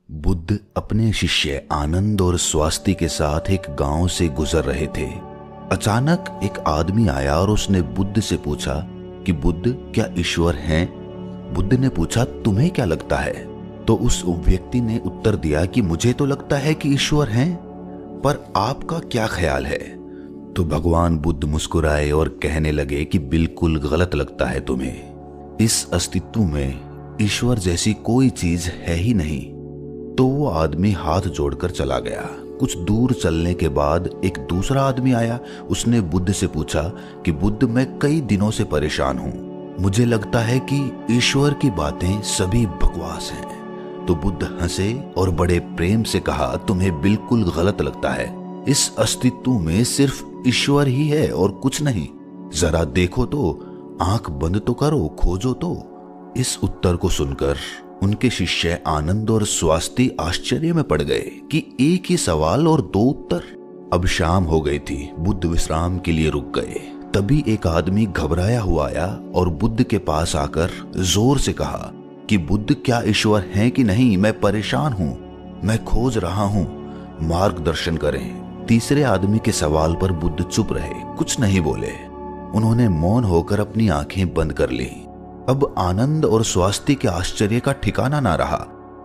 बुद्ध अपने शिष्य आनंद और स्वास्थ्य के साथ एक गांव से गुजर रहे थे। अचानक एक आदमी आया और उसने बुद्ध से पूछा कि बुद्ध, क्या ईश्वर हैं? बुद्ध ने पूछा, तुम्हें क्या लगता है? तो उस व्यक्ति ने उत्तर दिया कि मुझे तो लगता है कि ईश्वर हैं, पर आपका क्या ख्याल है? तो भगवान बुद्ध मुस्कुराए और कहने लगे कि बिल्कुल गलत लगता है तुम्हें। इस अस्तित्व में ईश्वर जैसी कोई चीज है ही नहीं। तो वो आदमी हाथ जोड़कर चला गया। कुछ दूर चलने के बाद एक दूसरा आदमी आया। उसने बुद्ध से पूछा कि बुद्ध, मैं कई दिनों से परेशान हूँ, मुझे लगता है कि ईश्वर की बातें सभी बकवास हैं। तो बुद्ध हंसे और बड़े प्रेम से कहा, तुम्हें बिल्कुल गलत लगता है। इस अस्तित्व में सिर्फ ईश्वर ही है और कुछ नहीं। जरा देखो तो, आंख बंद तो करो, खोजो तो। इस उत्तर को सुनकर उनके शिष्य आनंद और स्वास्थ्य आश्चर्य में पड़ गए कि एक ही सवाल और दो उत्तर। अब शाम हो गई थी। बुद्ध विश्राम के लिए रुक गए। तभी एक आदमी घबराया हुआ आया और बुद्ध के पास आकर जोर से कहा कि बुद्ध, क्या ईश्वर हैं कि नहीं? मैं परेशान हूं, मैं खोज रहा हूं, मार्गदर्शन करें। तीसरे आदमी के सवाल पर बुद्ध चुप रहे, कुछ नहीं बोले। उन्होंने मौन होकर अपनी आंखें बंद कर ली। अब आनंद और स्वास्थ्य के आश्चर्य का ठिकाना ना रहा।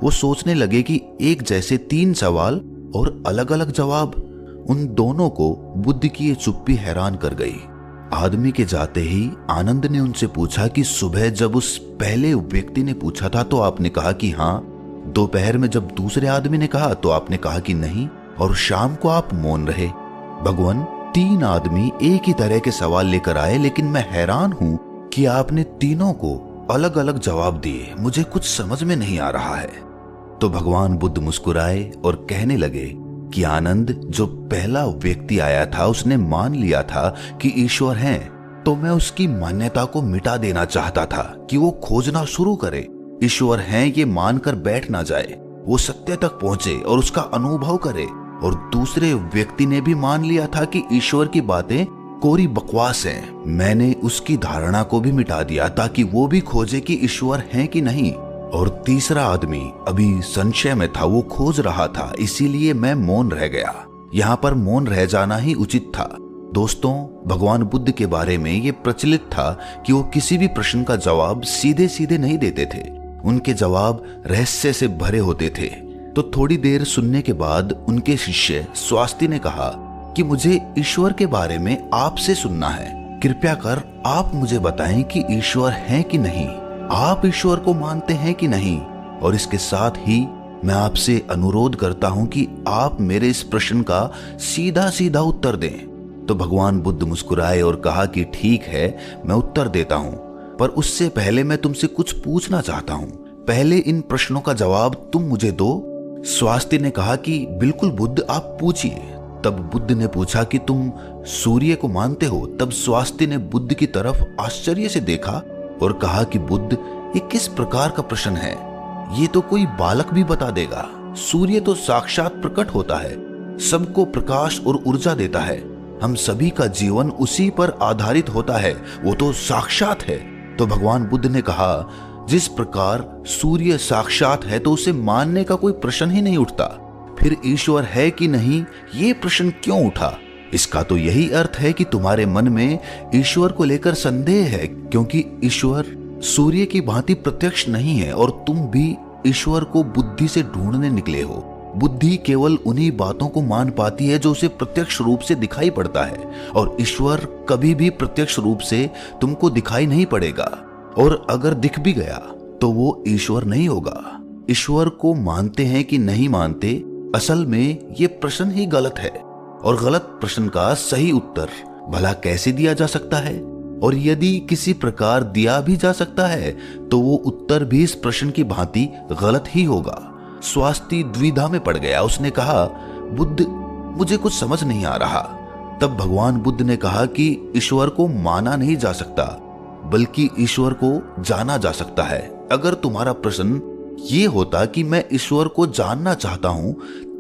वो सोचने लगे कि एक जैसे तीन सवाल और अलग अलग जवाब। उन दोनों को बुद्ध की ये चुप्पी हैरान कर गई। आदमी के जाते ही आनंद ने उनसे पूछा कि सुबह जब उस पहले व्यक्ति ने पूछा था तो आपने कहा कि हाँ, दोपहर में जब दूसरे आदमी ने कहा तो आपने कहा कि नहीं, और शाम को आप मौन रहे। भगवान, तीन आदमी एक ही तरह के सवाल लेकर आए, लेकिन मैं हैरान हूं कि आपने तीनों को अलग अलग जवाब दिए। मुझे कुछ समझ में नहीं आ रहा है। तो भगवान बुद्ध मुस्कुराए और कहने लगे कि आनंद, जो पहला व्यक्ति आया था उसने मान लिया था कि ईश्वर हैं, तो मैं उसकी मान्यता को मिटा देना चाहता था कि वो खोजना शुरू करे। ईश्वर हैं ये मानकर बैठ ना जाए, वो सत्य तक पहुंचे और उसका अनुभव करे। और दूसरे व्यक्ति ने भी मान लिया था कि ईश्वर की बातें कोरी बकवास है। मैंने उसकी धारणा को भी मिटा दिया ताकि वो भी खोजे कि ईश्वर है कि नहीं। और तीसरा आदमी अभी संशय में था, वो खोज रहा था, इसीलिए मैं मौन रह गया। यहाँ पर मौन रह जाना ही उचित था। दोस्तों, भगवान बुद्ध के बारे में ये प्रचलित था कि वो किसी भी प्रश्न का जवाब सीधे सीधे नहीं देते थे। उनके जवाब रहस्य से भरे होते थे। तो थोड़ी देर सुनने के बाद उनके शिष्य स्वास्थ्य ने कहा कि मुझे ईश्वर के बारे में आपसे सुनना है। कृपया कर आप मुझे बताएं कि ईश्वर है कि नहीं। आप ईश्वर को मानते हैं कि नहीं? और इसके साथ ही मैं आपसे अनुरोध करता हूं कि आप मेरे इस प्रश्न का सीधा सीधा उत्तर दें। तो भगवान बुद्ध मुस्कुराए और कहा कि ठीक है, मैं उत्तर देता हूं, पर उससे पहले मैं तुमसे कुछ पूछना चाहता हूं। पहले इन प्रश्नों का जवाब तुम मुझे दो। स्वास्थ्य ने कहा कि बिल्कुल बुद्ध, आप पूछिए। तब बुद्ध ने पूछा कि तुम सूर्य को मानते हो? तब स्वास्थ्य ने बुद्ध की तरफ आश्चर्य से देखा और कहा कि बुद्ध, ये किस प्रकार का प्रश्न है? ये तो कोई बालक भी बता देगा। सूर्य तो साक्षात प्रकट होता है, सबको प्रकाश और ऊर्जा देता है। हम सभी का जीवन उसी पर आधारित होता है, वो तो साक्षात है। तो भगवान बुद्ध ने कहा, जिस प्रकार सूर्य साक्षात है तो उसे मानने का कोई प्रश्न ही नहीं उठता। फिर ईश्वर है कि नहीं, ये प्रश्न क्यों उठा? इसका तो यही अर्थ है कि तुम्हारे मन में ईश्वर को लेकर संदेह है, क्योंकि ईश्वर सूर्य की भांति प्रत्यक्ष नहीं है और तुम भी ईश्वर को बुद्धि से ढूंढने निकले हो। बुद्धि केवल उन्हीं बातों को मान पाती है जो उसे प्रत्यक्ष रूप से दिखाई पड़ता है, और ईश्वर कभी भी प्रत्यक्ष रूप से तुमको दिखाई नहीं पड़ेगा। और अगर दिख भी गया तो वो ईश्वर नहीं होगा। ईश्वर को मानते हैं कि नहीं मानते, असल में ये प्रश्न ही गलत है। और गलत प्रश्न का सही उत्तर भला कैसे दिया जा सकता है? और यदि किसी प्रकार दिया भी जा सकता है तो वो उत्तर भी इस प्रश्न की भांति गलत ही होगा। स्वास्थ्य द्विधा में पड़ गया। उसने कहा, बुद्ध, मुझे कुछ समझ नहीं आ रहा। तब भगवान बुद्ध ने कहा कि ईश्वर को माना नहीं जा सकता, बल्कि ईश्वर को जाना जा सकता है। अगर तुम्हारा प्रश्न ये होता कि मैं ईश्वर को जानना चाहता हूं,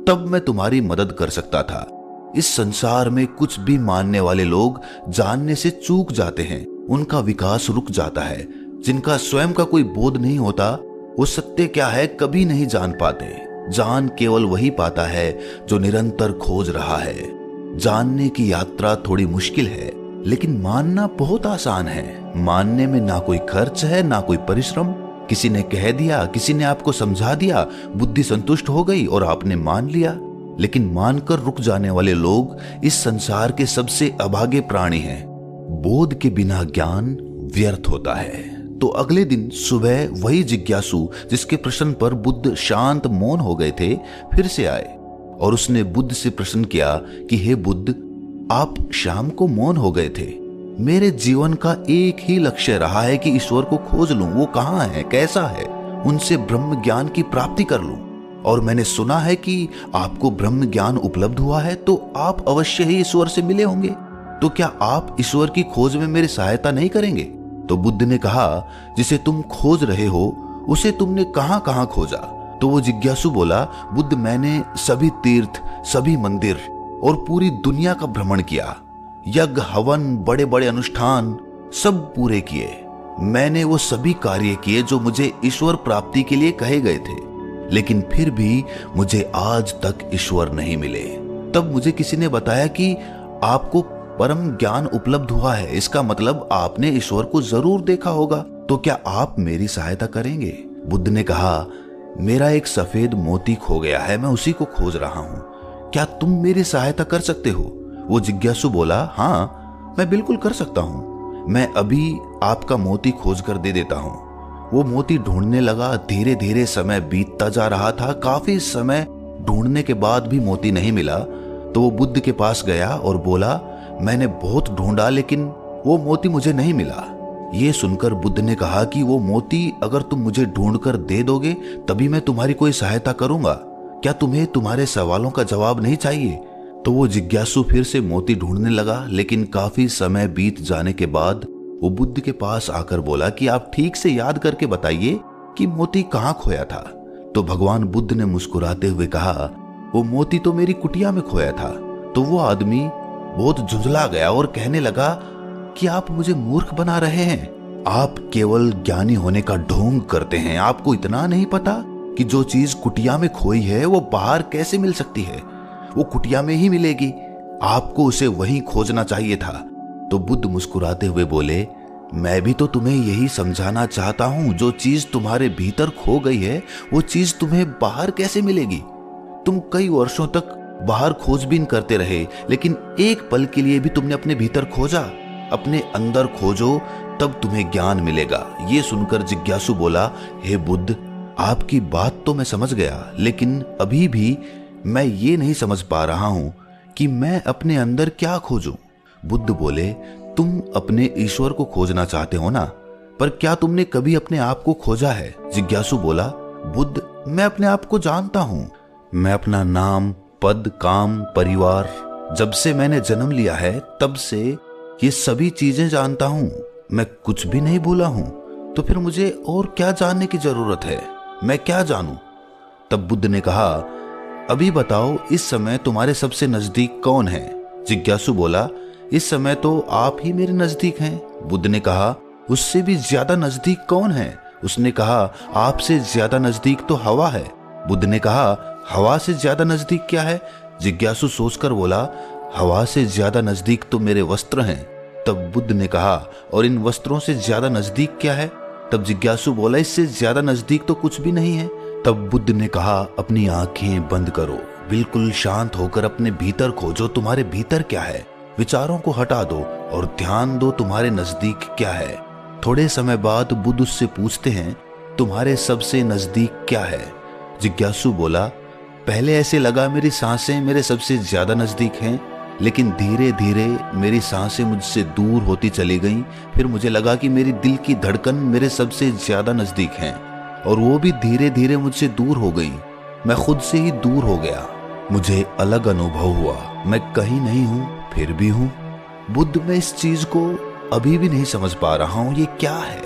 तब मैं तुम्हारी मदद कर सकता था। इस संसार में कुछ भी मानने वाले लोग जानने से चूक जाते हैं, उनका विकास रुक जाता है। जिनका स्वयं का कोई बोध नहीं होता, वो सत्य क्या है कभी नहीं जान पाते। जान केवल वही पाता है जो निरंतर खोज रहा है। जानने की यात्रा थोड़ी मुश्किल है, लेकिन मानना बहुत आसान है। मानने में ना कोई खर्च है, ना कोई परिश्रम। किसी ने कह दिया, किसी ने आपको समझा दिया, बुद्धि संतुष्ट हो गई और आपने मान लिया। लेकिन मानकर रुक जाने वाले लोग इस संसार के सबसे अभागे प्राणी हैं। बोध के बिना ज्ञान व्यर्थ होता है। तो अगले दिन सुबह वही जिज्ञासु जिसके प्रश्न पर बुद्ध शांत मौन हो गए थे, फिर से आए और उसने बुद्ध से प्रश्न किया कि हे बुद्ध, आप शाम को मौन हो गए थे। मेरे जीवन का एक ही लक्ष्य रहा है कि ईश्वर को खोज लूं, वो कहाँ है, कैसा है, उनसे ब्रह्म ज्ञान की प्राप्ति कर लूं। और मैंने सुना है कि आपको ब्रह्म ज्ञान उपलब्ध हुआ है, तो आप अवश्य ही ईश्वर से मिले होंगे। तो क्या आप ईश्वर की खोज में मेरी सहायता नहीं करेंगे? तो बुद्ध ने कहा, जिसे तुम खोज रहे हो उसे तुमने कहां कहां खोजा? तो वो जिज्ञासु बोला, बुद्ध, मैंने सभी तीर्थ, सभी मंदिर और पूरी दुनिया का भ्रमण किया। यज्ञ, हवन, बड़े बड़े अनुष्ठान सब पूरे किए। मैंने वो सभी कार्य किए जो मुझे ईश्वर प्राप्ति के लिए कहे गए थे, लेकिन फिर भी मुझे आज तक ईश्वर नहीं मिले। तब मुझे किसी ने बताया कि आपको परम ज्ञान उपलब्ध हुआ है, इसका मतलब आपने ईश्वर को जरूर देखा होगा। तो क्या आप मेरी सहायता करेंगे? बुद्ध ने कहा, मेरा एक सफेद मोती खो गया है, मैं उसी को खोज रहा हूं। क्या तुम मेरी सहायता कर सकते हो? वो जिज्ञासु बोला, हाँ, मैं बिल्कुल कर सकता हूं। मैं अभी आपका मोती खोज कर दे देता हूं। वो मोती ढूंढने लगा। धीरे धीरे समय बीतता जा रहा था। काफी समय ढूंढने के बाद भी मोती नहीं मिला। तो वो बुद्ध के पास गया और बोला, मैंने बहुत ढूंढा, लेकिन वो मोती मुझे नहीं मिला। ये सुनकर बुद्ध ने कहा कि वो मोती अगर तुम मुझे ढूंढ कर दे दोगे तभी मैं तुम्हारी कोई सहायता करूंगा। क्या तुम्हें तुम्हारे सवालों का जवाब नहीं चाहिए? तो वो जिज्ञासु फिर से मोती ढूंढने लगा, लेकिन काफी समय बीत जाने के बाद वो बुद्ध के पास आकर बोला कि आप ठीक से याद करके बताइए कि मोती कहाँ खोया था। तो भगवान बुद्ध ने मुस्कुराते हुए कहा, वो मोती तो मेरी कुटिया में खोया था। तो वो आदमी बहुत झुंझला गया और कहने लगा कि आप मुझे मूर्ख बना रहे हैं। आप केवल ज्ञानी होने का ढोंग करते हैं। आपको इतना नहीं पता कि जो चीज कुटिया में खोई है वो बाहर कैसे मिल सकती है? वो कुटिया में ही मिलेगी। आपको उसे वहीं खोजना चाहिए था। तो बुद्ध मुस्कुराते हुए बोले, मैं भी तो तुम्हें यही समझाना चाहता हूं। जो चीज तुम्हारे भीतर खो गई है वो चीज तुम्हें बाहर कैसे मिलेगी? तुम कई वर्षों तक बाहर खोजबीन करते रहे, लेकिन एक पल के लिए भी तुमने अपने भीतर खोजा? अपने अंदर खोजो, तब तुम्हें ज्ञान मिलेगा। ये सुनकर जिज्ञासु बोला, हे बुद्ध, आपकी बात तो मैं समझ गया, लेकिन अभी भी मैं ये नहीं समझ पा रहा हूं कि मैं अपने अंदर क्या खोजूं। बुद्ध बोले, तुम अपने ईश्वर को खोजना चाहते हो ना, पर क्या तुमने कभी अपने आप को खोजा है? जिज्ञासु बोला, बुद्ध, मैं अपने आप को जानता हूं। मैं अपना नाम, पद, काम, परिवार, जब से मैंने जन्म लिया है तब से ये सभी चीजें जानता हूं। मैं कुछ भी नहीं भूला हूं। तो फिर मुझे और क्या जानने की जरूरत है? मैं क्या जानूं? तब बुद्ध ने कहा, अभी बताओ, इस समय तुम्हारे सबसे नजदीक कौन है? जिज्ञासु बोला, इस समय तो आप ही मेरे नजदीक हैं। बुद्ध ने कहा, उससे भी ज्यादा नजदीक कौन है? उसने कहा, आपसे ज्यादा नजदीक तो हवा है। बुद्ध ने कहा, हवा से ज्यादा नजदीक क्या है? जिज्ञासु सोचकर बोला, हवा से ज्यादा नजदीक तो मेरे वस्त्र हैं। तब बुद्ध ने कहा, और इन वस्त्रों से ज्यादा नजदीक क्या है? तब जिज्ञासु बोला, इससे ज्यादा नजदीक तो कुछ भी नहीं है। तब बुद्ध ने कहा, अपनी आंखें बंद करो, बिल्कुल शांत होकर अपने भीतर खोजो, तुम्हारे भीतर क्या है। विचारों को हटा दो और ध्यान दो, तुम्हारे नजदीक क्या है। थोड़े समय बाद बुद्ध उससे पूछते हैं, तुम्हारे सबसे नजदीक क्या है? जिज्ञासु बोला, पहले ऐसे लगा मेरी सांसें मेरे सबसे ज्यादा नजदीक हैं, लेकिन धीरे धीरे मेरी सांसें मुझसे दूर होती चली गईं। फिर मुझे लगा कि मेरी दिल की धड़कन मेरे सबसे ज्यादा नजदीक है, और वो भी धीरे धीरे मुझसे दूर हो गई। मैं खुद से ही दूर हो गया। मुझे अलग अनुभव हुआ, मैं कहीं नहीं हूं फिर भी हूं। बुद्ध, मैं इस चीज को अभी भी नहीं समझ पा रहा हूं, ये क्या है?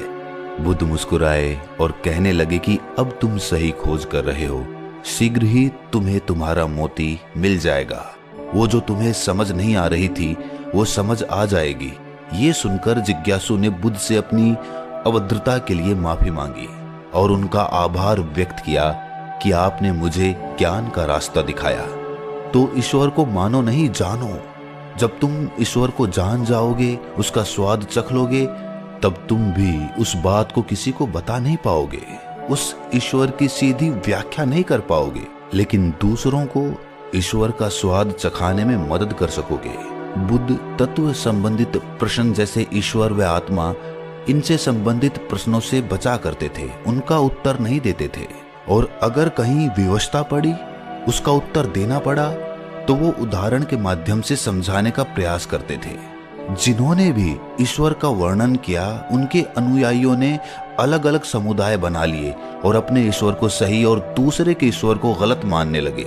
बुद्ध मुस्कुराए और कहने लगे कि अब तुम सही खोज कर रहे हो। शीघ्र ही तुम्हें तुम्हारा मोती मिल जाएगा। वो जो तुम्हें समझ नहीं आ रही थी वो समझ आ जाएगी। ये सुनकर जिज्ञासु ने बुद्ध से अपनी अभद्रता के लिए माफी मांगी और उनका आभार व्यक्त किया कि आपने मुझे ज्ञान का रास्ता दिखाया। तो ईश्वर को मानो नहीं, जानो। जब तुम ईश्वर को जान जाओगे, उसका स्वाद चख लोगे, तब तुम भी उस बात को किसी को बता नहीं पाओगे, उस ईश्वर की सीधी व्याख्या नहीं कर पाओगे, लेकिन दूसरों को ईश्वर का स्वाद चखाने में मदद कर सकोगे। बुद्ध तत्व संबंधित प्रश्न जैसे ईश्वर व आत्मा, इनसे संबंधित प्रश्नों से बचा करते थे, उनका उत्तर नहीं देते थे। और अगर कहीं विवशता पड़ी, उसका उत्तर देना पड़ा, तो वो उदाहरण के माध्यम से समझाने का प्रयास करते थे। जिन्होंने भी ईश्वर का वर्णन किया, उनके अनुयायियों ने अलग अलग समुदाय बना लिए और अपने ईश्वर को सही और दूसरे के ईश्वर को गलत मानने लगे।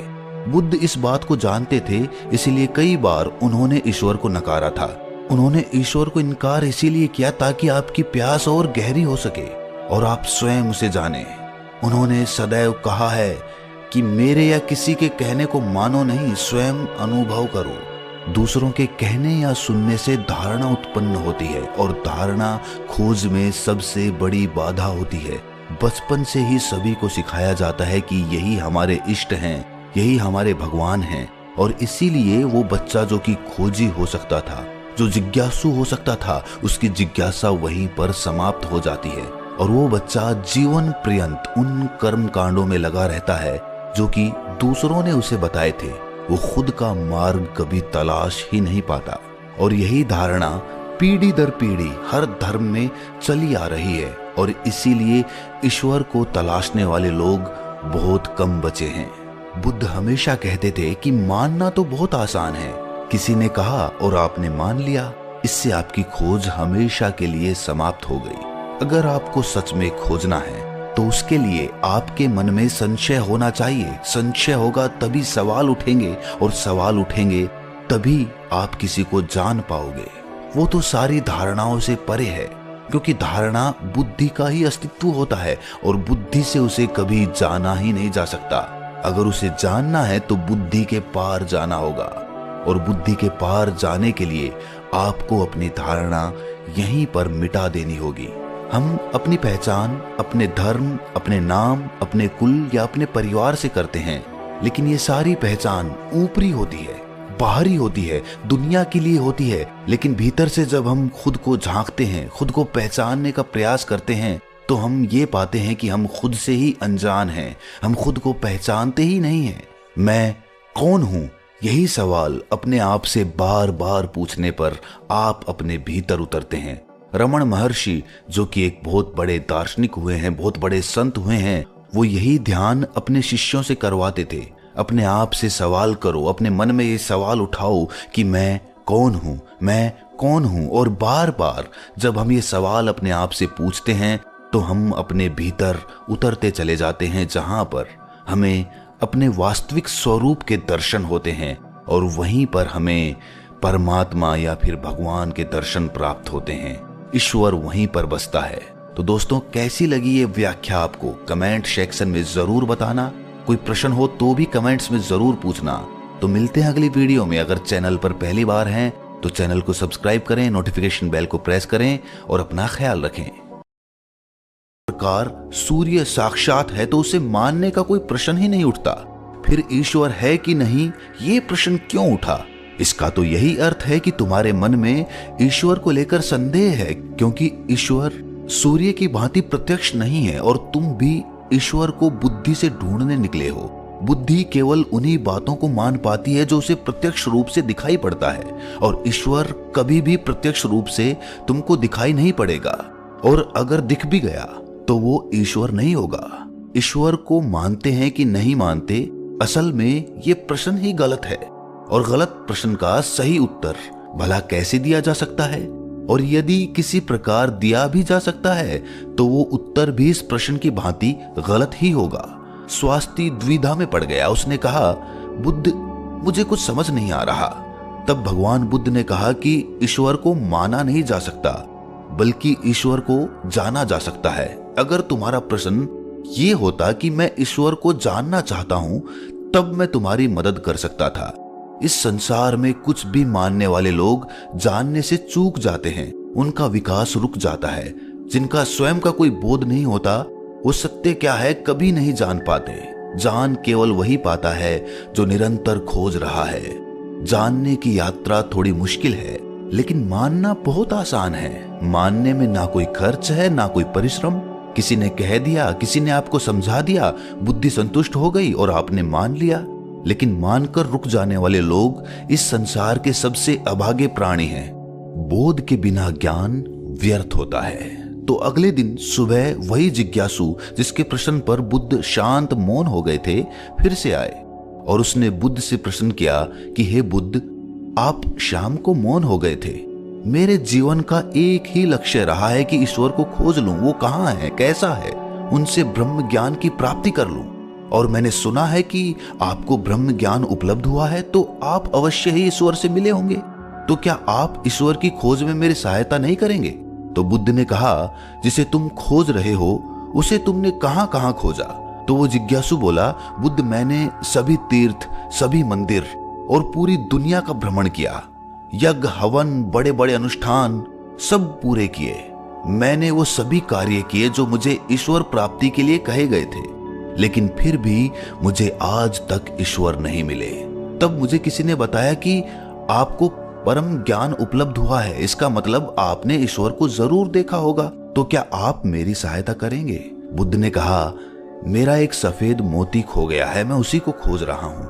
बुद्ध इस बात को जानते थे, इसीलिए कई बार उन्होंने ईश्वर को नकारा था। उन्होंने ईश्वर को इनकार इसीलिए किया ताकि आपकी प्यास और गहरी हो सके और आप स्वयं उसे जाने। उन्होंने सदैव कहा है कि मेरे या किसी के कहने को मानो नहीं, स्वयं अनुभव करो। दूसरों के कहने या सुनने से धारणा उत्पन्न होती है और धारणा खोज में सबसे बड़ी बाधा होती है। बचपन से ही सभी को सिखाया जाता है कि यही हमारे इष्ट हैं, यही हमारे भगवान हैं, और इसीलिए वो बच्चा जो कि खोजी हो सकता था, जो जिज्ञासु हो सकता था, उसकी जिज्ञासा वहीं पर समाप्त हो जाती है और वो बच्चा जीवन पर्यंत उन कर्म कांडों में लगा रहता है जो कि दूसरों ने उसे बताए थे। वो खुद का मार्ग कभी तलाश ही नहीं पाता। और यही धारणा पीढ़ी दर पीढ़ी हर धर्म में चली आ रही है और इसीलिए ईश्वर को तलाशने वाले लोग बहुत कम बचे हैं। बुद्ध हमेशा कहते थे कि मानना तो बहुत आसान है, किसी ने कहा और आपने मान लिया, इससे आपकी खोज हमेशा के लिए समाप्त हो गई। अगर आपको सच में खोजना है तो उसके लिए आपके मन में संशय होना चाहिए। संशय होगा तभी सवाल उठेंगे और सवाल उठेंगे तभी आप किसी को जान पाओगे। वो तो सारी धारणाओं से परे है, क्योंकि धारणा बुद्धि का ही अस्तित्व होता है और बुद्धि से उसे कभी जाना ही नहीं जा सकता। अगर उसे जानना है तो बुद्धि के पार जाना होगा और बुद्धि के पार जाने के लिए आपको अपनी धारणा यहीं पर मिटा देनी होगी। हम अपनी पहचान अपने धर्म, अपने नाम, अपने कुल या अपने परिवार से करते हैं, लेकिन ये सारी पहचान ऊपरी होती है, बाहरी होती है, दुनिया के लिए होती है। लेकिन भीतर से जब हम खुद को झांकते हैं, खुद को पहचानने का प्रयास करते हैं, तो हम ये पाते हैं कि हम खुद से ही अनजान हैं, हम खुद को पहचानते ही नहीं हैं। मैं कौन हूं? यही सवाल अपने आप से बार बार पूछने पर आप अपने भीतर उतरते हैं। रमण महर्षि, जो कि एक बहुत बड़े दार्शनिक हुए हैं, बहुत बड़े संत हुए हैं, वो यही ध्यान अपने शिष्यों से करवाते थे। अपने आप से सवाल करो, अपने मन में ये सवाल उठाओ कि मैं कौन हूं, मैं कौन हूं। और बार बार जब हम ये सवाल अपने आप से पूछते हैं तो हम अपने भीतर उतरते चले जाते हैं, जहां पर हमें अपने वास्तविक स्वरूप के दर्शन होते हैं और वहीं पर हमें परमात्मा या फिर भगवान के दर्शन प्राप्त होते हैं। ईश्वर वहीं पर बसता है। तो दोस्तों, कैसी लगी ये व्याख्या आपको? कमेंट सेक्शन में जरूर बताना। कोई प्रश्न हो तो भी कमेंट्स में जरूर पूछना। तो मिलते हैं अगली वीडियो में। अगर चैनल पर पहली बार हैं तो चैनल को सब्सक्राइब करें, नोटिफिकेशन बेल को प्रेस करें और अपना ख्याल रखें। प्रकार सूर्य साक्षात है तो उसे मानने का कोई प्रश्न ही नहीं उठता। फिर ईश्वर है कि नहीं, ये प्रश्न क्यों उठा? इसका तो यही अर्थ है कि तुम्हारे मन में ईश्वर को लेकर संदेह है, क्योंकि ईश्वर सूर्य की भांति प्रत्यक्ष नहीं है और तुम भी ईश्वर को बुद्धि से ढूंढने निकले हो। बुद्धि केवल उन्हीं बातों को मान पाती है जो उसे प्रत्यक्ष रूप से दिखाई पड़ता है, और ईश्वर कभी भी प्रत्यक्ष रूप से तुमको दिखाई नहीं पड़ेगा, और अगर दिख भी गया तो वो ईश्वर नहीं होगा। ईश्वर को मानते हैं कि नहीं मानते, असल में ये प्रश्न ही गलत है, और गलत प्रश्न का सही उत्तर भला कैसे दिया जा सकता है? और यदि किसी प्रकार दिया भी जा सकता है तो वो उत्तर भी इस प्रश्न की भांति गलत ही होगा। स्वास्थ्य द्विधा में पड़ गया। उसने कहा, बुद्ध, मुझे कुछ समझ नहीं आ रहा। तब भगवान बुद्ध ने कहा कि ईश्वर को माना नहीं जा सकता, बल्कि ईश्वर को जाना जा सकता है। अगर तुम्हारा प्रश्न ये होता कि मैं ईश्वर को जानना चाहता हूं, तब मैं तुम्हारी मदद कर सकता था। इस संसार में कुछ भी मानने वाले लोग जानने से चूक जाते हैं, उनका विकास रुक जाता है। जिनका स्वयं का कोई बोध नहीं होता, वो सत्य क्या है कभी नहीं जान पाते। जान केवल वही पाता है जो निरंतर खोज रहा है। जानने की यात्रा थोड़ी मुश्किल है, लेकिन मानना बहुत आसान है। मानने में ना कोई खर्च है, ना कोई परिश्रम। किसी ने कह दिया, किसी ने आपको समझा दिया, बुद्धि संतुष्ट हो गई और आपने मान लिया। लेकिन मानकर रुक जाने वाले लोग इस संसार के सबसे अभागे प्राणी हैं। बोध के बिना ज्ञान व्यर्थ होता है। तो अगले दिन सुबह वही जिज्ञासु जिसके प्रश्न पर बुद्ध शांत मौन हो गए थे, फिर से आए और उसने बुद्ध से प्रश्न किया कि हे बुद्ध, आप शाम को मौन हो गए थे। मेरे जीवन का एक ही लक्ष्य रहा है कि ईश्वर को खोज लूं, वो कहाँ है, कैसा है, उनसे ब्रह्म ज्ञान की प्राप्ति कर लूं। और मैंने सुना है कि आपको ब्रह्म ज्ञान उपलब्ध हुआ है, तो आप अवश्य ही ईश्वर से मिले होंगे। तो क्या आप ईश्वर की खोज में मेरी सहायता नहीं करेंगे? तो बुद्ध ने कहा, जिसे तुम खोज रहे हो उसे तुमने कहां कहां खोजा? तो वो जिज्ञासु बोला, बुद्ध, मैंने सभी तीर्थ, सभी मंदिर और पूरी दुनिया का भ्रमण किया। यज्ञ, हवन, बड़े बड़े अनुष्ठान सब पूरे किए। मैंने वो सभी कार्य किए जो मुझे ईश्वर प्राप्ति के लिए कहे गए थे, लेकिन फिर भी मुझे आज तक ईश्वर नहीं मिले। तब मुझे किसी ने बताया कि आपको परम ज्ञान उपलब्ध हुआ है, इसका मतलब आपने ईश्वर को जरूर देखा होगा। तो क्या आप मेरी सहायता करेंगे? बुद्ध ने कहा, मेरा एक सफेद मोती खो गया है, मैं उसी को खोज रहा हूं।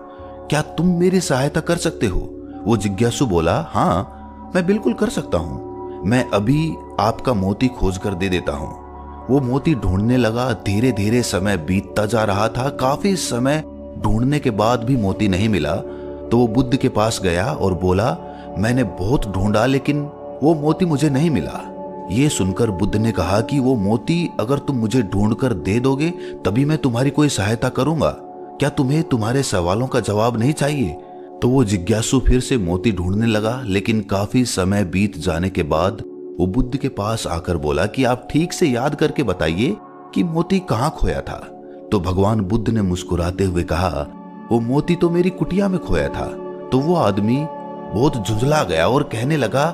क्या तुम मेरी सहायता कर सकते हो? वो जिज्ञासु बोला, हाँ, मैं बिल्कुल कर सकता हूं। मैं अभी आपका मोती खोज कर दे देता हूं। वो मोती ढूंढने लगा। धीरे धीरे समय बीतता जा रहा था। काफी समय ढूंढने के बाद भी मोती नहीं मिला। तो वो बुद्ध के पास गया और बोला, मैंने बहुत ढूंढा, लेकिन वो मोती मुझे नहीं मिला। ये सुनकर बुद्ध ने कहा कि वो मोती अगर तुम मुझे ढूंढ कर दे दोगे तभी मैं तुम्हारी कोई सहायता करूंगा। क्या तुम्हें तुम्हारे सवालों का जवाब नहीं चाहिए? तो वो जिज्ञासु फिर से मोती ढूंढने लगा, लेकिन काफी समय बीत जाने के बाद वो बुद्ध के पास आकर बोला कि आप ठीक से याद करके बताइए कि मोती कहाँ खोया था। तो भगवान बुद्ध ने मुस्कुराते हुए कहा, वो मोती तो मेरी कुटिया में खोया था। तो वो आदमी बहुत झुंझला गया और कहने लगा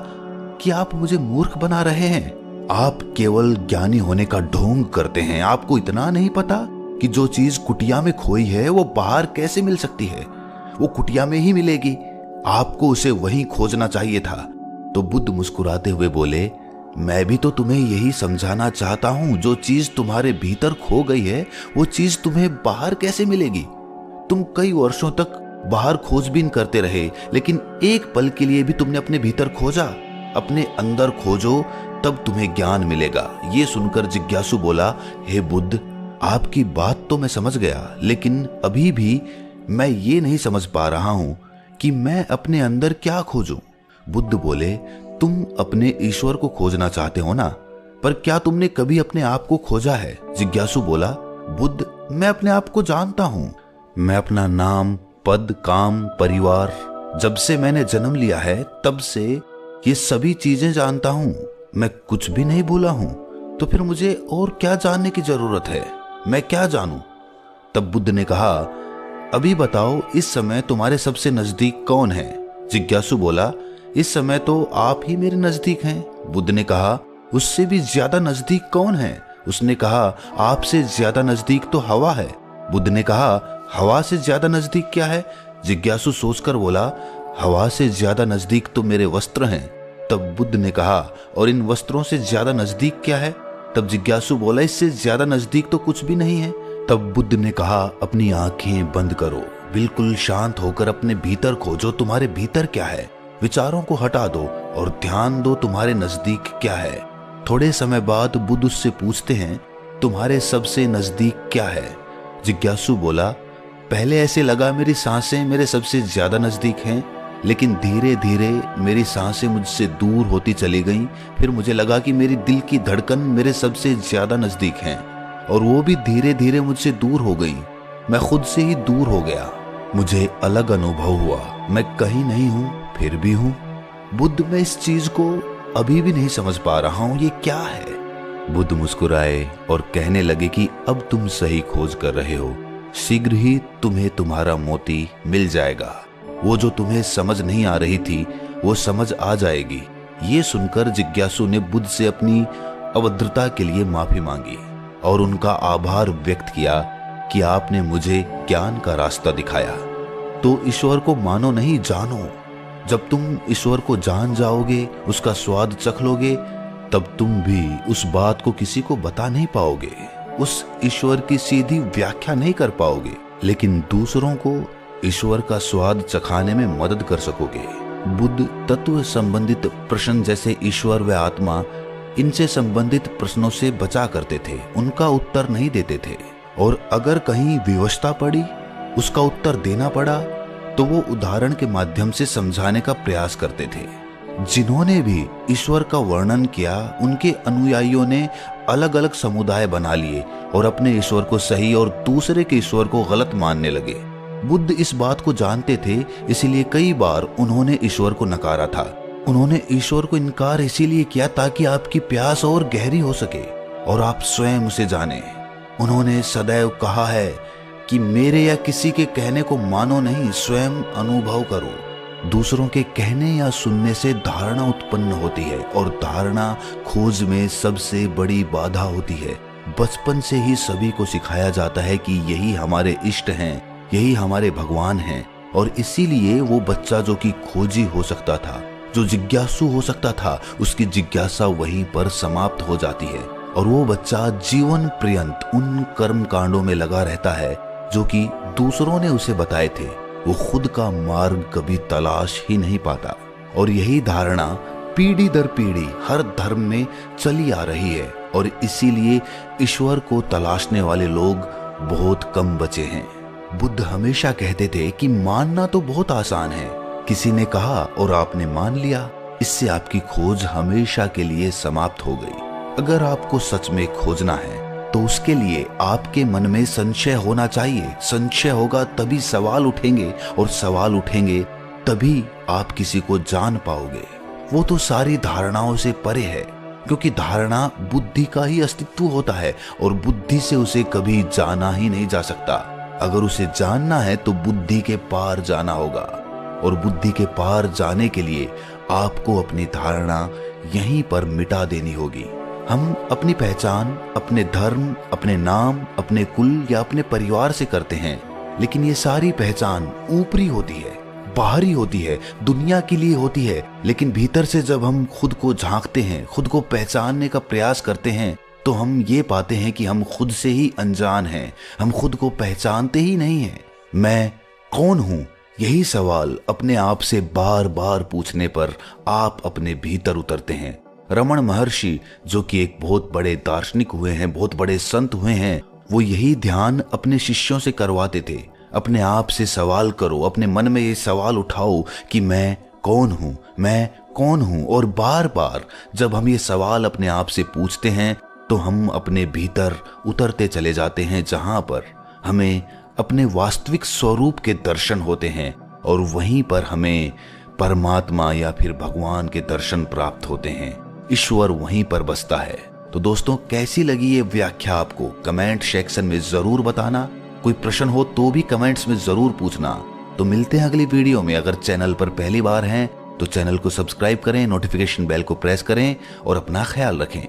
कि आप मुझे मूर्ख बना रहे हैं। आप केवल ज्ञानी होने का ढोंग करते हैं। आपको इतना नहीं पता कि जो चीज कुटिया में खोई है वो बाहर कैसे मिल सकती है? वो कुटिया में ही मिलेगी। आपको उसे वहीं खोजना चाहिए था। तो बुद्ध मुस्कुराते हुए बोले, मैं भी तो तुम्हें यही समझाना चाहता हूं। जो चीज तुम्हारे भीतर खो गई है वो चीज तुम्हें बाहर कैसे मिलेगी? तुम कई वर्षों तक बाहर खोजबीन करते रहे, लेकिन एक पल के लिए भी तुमने अपने भीतर खोजा? अपने अंदर खोजो, तब तुम्हें ज्ञान मिलेगा। ये सुनकर जिज्ञासु बोला, हे बुद्ध, आपकी बात तो मैं समझ गया, लेकिन अभी भी मैं ये नहीं समझ पा रहा हूं कि मैं अपने अंदर क्या खोजूं। बुद्ध बोले, तुम अपने ईश्वर को खोजना चाहते हो ना, पर क्या तुमने कभी अपने आप को खोजा है? जिज्ञासु बोला, बुद्ध, मैं अपने आप को जानता हूं। मैं अपना नाम, पद, काम, परिवार, जब से मैंने जन्म लिया है तब से ये सभी चीजें जानता हूं। मैं कुछ भी नहीं भूला हूं। तो फिर मुझे और क्या जानने की जरूरत है? मैं क्या जानूं? तब बुद्ध ने कहा, अभी बताओ, इस समय तुम्हारे सबसे नजदीक कौन है? जिज्ञासु बोला, इस समय तो आप ही मेरे नजदीक हैं। बुद्ध ने कहा, उससे भी ज्यादा नजदीक कौन है? उसने कहा, आपसे ज्यादा नजदीक तो हवा है। बुद्ध ने कहा, हवा से ज्यादा नजदीक क्या है? जिज्ञासु सोचकर बोला, हवा से ज्यादा नजदीक तो मेरे वस्त्र हैं। तब बुद्ध ने कहा, और इन वस्त्रों से ज्यादा नजदीक क्या है? तब जिज्ञासु बोला, इससे ज्यादा नजदीक तो कुछ भी नहीं है। तब बुद्ध ने कहा, अपनी आंखें बंद करो, बिल्कुल शांत होकर अपने भीतर खोजो, तुम्हारे भीतर क्या है। विचारों को हटा दो और ध्यान दो, तुम्हारे नजदीक क्या है। थोड़े समय बाद बुद्ध उससे पूछते हैं, तुम्हारे सबसे नजदीक क्या है? जिज्ञासु बोला, पहले ऐसे लगा मेरी सांसें मेरे सबसे ज्यादा नजदीक हैं, लेकिन धीरे धीरे मेरी सांसें मुझसे दूर होती चली गईं। फिर मुझे लगा कि मेरी दिल की धड़कन मेरे सबसे ज्यादा नजदीक हैं, और वो भी धीरे धीरे मुझसे दूर हो गई। मैं खुद से ही दूर हो गया। मुझे अलग अनुभव हुआ, मैं कहीं नहीं हूं फिर भी हूं। बुद्ध, मैं इस चीज को अभी भी नहीं समझ पा रहा हूं, ये क्या है? बुद्ध मुस्कुराए और कहने लगे कि अब तुम सही खोज कर रहे हो। शीघ्र ही तुम्हें तुम्हारा मोती मिल जाएगा। वो जो तुम्हें समझ नहीं आ रही थी वो समझ आ जाएगी। ये सुनकर जिज्ञासु ने बुद्ध से अपनी अभद्रता के लिए माफी मांगी और उनका आभार व्यक्त किया कि आपने मुझे ज्ञान का रास्ता दिखाया। तो ईश्वर को मानो नहीं, जानो। जब तुम ईश्वर को जान जाओगे, उसका स्वाद चख लोगे, तब तुम भी उस बात को किसी को बता नहीं पाओगे, उस ईश्वर की सीधी व्याख्या नहीं कर पाओगे, लेकिन दूसरों को ईश्वर का स्वाद चखाने में मदद कर सकोगे। बुद्ध तत्व संबंधित प्रश्न जैसे ईश्वर व आत्मा, इनसे संबंधित प्रश्नों से बचा करते थे, उनका उत्तर नहीं देते थे। और अगर कहीं विवशता पड़ी, उसका उत्तर देना पड़ा, तो वो उदाहरण के माध्यम से समझाने का प्रयास करते थे। जिन्होंने भी ईश्वर का वर्णन किया, उनके अनुयायियों ने अलग अलग समुदाय बना लिए और अपने ईश्वर को सही और दूसरे के ईश्वर को गलत मानने लगे। बुद्ध इस बात को जानते थे, इसीलिए कई बार उन्होंने ईश्वर को नकारा था। उन्होंने ईश्वर को इनकार इसीलिए किया ताकि आपकी प्यास और गहरी हो सके और आप स्वयं उसे जाने। उन्होंने सदैव कहा है कि मेरे या किसी के कहने को मानो नहीं, स्वयं अनुभव करो। दूसरों के कहने या सुनने से धारणा उत्पन्न होती है और धारणा खोज में सबसे बड़ी बाधा होती है। बचपन से ही सभी को सिखाया जाता है कि यही हमारे इष्ट हैं, यही हमारे भगवान हैं, और इसीलिए वो बच्चा जो कि खोजी हो सकता था, जो जिज्ञासु हो सकता था, उसकी जिज्ञासा वहीं पर समाप्त हो जाती है और वो बच्चा जीवन पर्यंत उन कर्म कांडों में लगा रहता है जो कि दूसरों ने उसे बताए थे। वो खुद का मार्ग कभी तलाश ही नहीं पाता। और यही धारणा पीढ़ी दर पीढ़ी हर धर्म में चली आ रही है और इसीलिए ईश्वर को तलाशने वाले लोग बहुत कम बचे हैं। बुद्ध हमेशा कहते थे कि मानना तो बहुत आसान है, किसी ने कहा और आपने मान लिया, इससे आपकी खोज हमेशा के लिए समाप्त हो गई। अगर आपको सच में खोजना है तो उसके लिए आपके मन में संशय होना चाहिए। संशय होगा तभी सवाल उठेंगे और सवाल उठेंगे तभी आप किसी को जान पाओगे। वो तो सारी धारणाओं से परे है, क्योंकि धारणा बुद्धि का ही अस्तित्व होता है और बुद्धि से उसे कभी जाना ही नहीं जा सकता। अगर उसे जानना है तो बुद्धि के पार जाना होगा और बुद्धि के पार जाने के लिए आपको अपनी धारणा यहीं पर मिटा देनी होगी। हम अपनी पहचान अपने धर्म, अपने नाम, अपने कुल या अपने परिवार से करते हैं, लेकिन ये सारी पहचान ऊपरी होती है, बाहरी होती है, दुनिया के लिए होती है। लेकिन भीतर से जब हम खुद को झांकते हैं, खुद को पहचानने का प्रयास करते हैं, तो हम ये पाते हैं कि हम खुद से ही अनजान हैं, हम खुद को पहचानते ही नहीं हैं। मैं कौन हूं? यही सवाल अपने आप से बार बार पूछने पर आप अपने भीतर उतरते हैं। रमण महर्षि, जो कि एक बहुत बड़े दार्शनिक हुए हैं, बहुत बड़े संत हुए हैं, वो यही ध्यान अपने शिष्यों से करवाते थे। अपने आप से सवाल करो, अपने मन में ये सवाल उठाओ कि मैं कौन हूं, मैं कौन हूं। और बार बार जब हम ये सवाल अपने आप से पूछते हैं तो हम अपने भीतर उतरते चले जाते हैं, जहां पर हमें अपने वास्तविक स्वरूप के दर्शन होते हैं और वहीं पर हमें परमात्मा या फिर भगवान के दर्शन प्राप्त होते हैं। ईश्वर वहीं पर बसता है। तो दोस्तों, कैसी लगी ये व्याख्या आपको? कमेंट सेक्शन में जरूर बताना। कोई प्रश्न हो तो भी कमेंट्स में जरूर पूछना। तो मिलते हैं अगली वीडियो में। अगर चैनल पर पहली बार हैं तो चैनल को सब्सक्राइब करें, नोटिफिकेशन बेल को प्रेस करें और अपना ख्याल रखें।